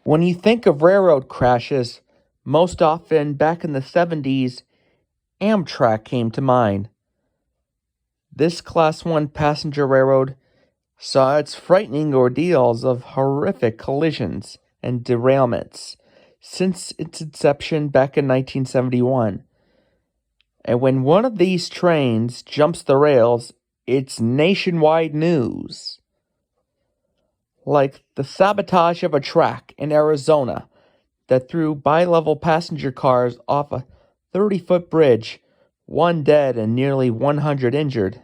When you think of railroad crashes, most often back in the 70s, Amtrak came to mind. This Class 1 passenger railroad saw its frightening ordeals of horrific collisions and derailments since its inception back in 1971. And when one of these trains jumps the rails, it's nationwide news. Like the sabotage of a track in Arizona that threw bi-level passenger cars off a 30-foot bridge, one dead and nearly 100 injured.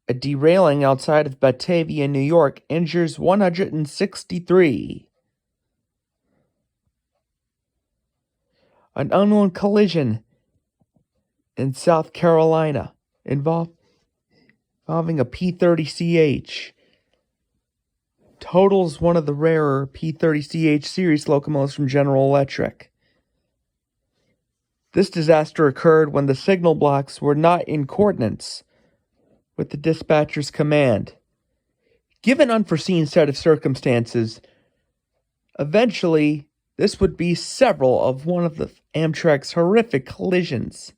A derailing outside of Batavia, New York, injures 163. An unknown collision in South Carolina involving a P-30CH totals one of the rarer P-30CH series locomotives from General Electric. This disaster occurred when the signal blocks were not in coordinates with the dispatcher's command. Given unforeseen set of circumstances, eventually this would be several of one of the Amtrak's horrific collisions.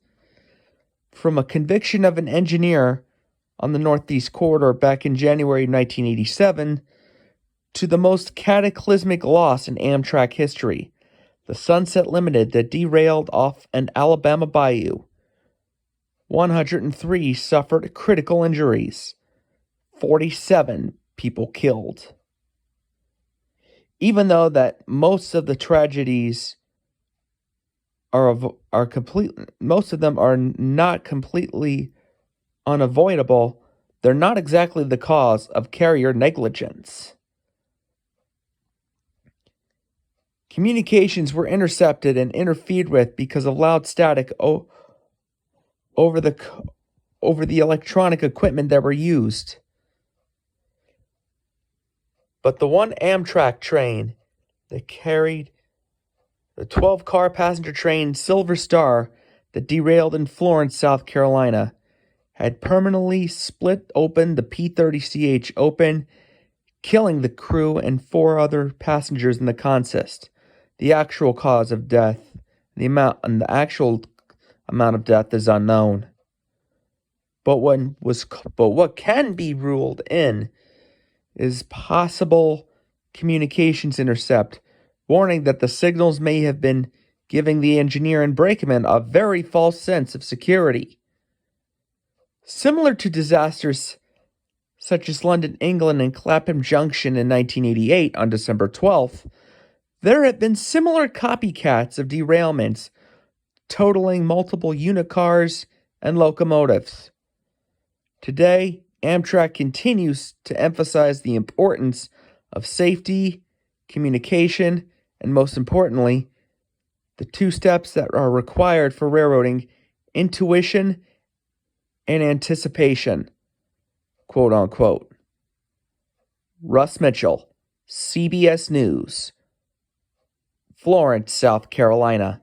From a conviction of an engineer on the Northeast Corridor back in January 1987 to the most cataclysmic loss in Amtrak history, the Sunset Limited that derailed off an Alabama bayou. 103 suffered critical injuries, 47 people killed. Even though that most of the tragedies most of them are not completely unavoidable, they're not exactly the cause of carrier negligence. Communications were intercepted and interfered with because of loud static over the electronic equipment that were used. But the one Amtrak train that carried the 12-car passenger train Silver Star that derailed in Florence, South Carolina, had permanently split open the P-30CH open, killing the crew and 4 other passengers in the consist. The actual cause of death, the actual amount of death is unknown. But what can be ruled in is possible communications intercept, warning that the signals may have been giving the engineer and brakeman a very false sense of security. Similar to disasters such as London, England, and Clapham Junction in 1988 on December 12th, there have been similar copycats of derailments totaling multiple unit cars and locomotives. Today, Amtrak continues to emphasize the importance of safety, communication, and most importantly, the 2 steps that are required for railroading: intuition and anticipation, quote unquote. Russ Mitchell, CBS News, Florence, South Carolina.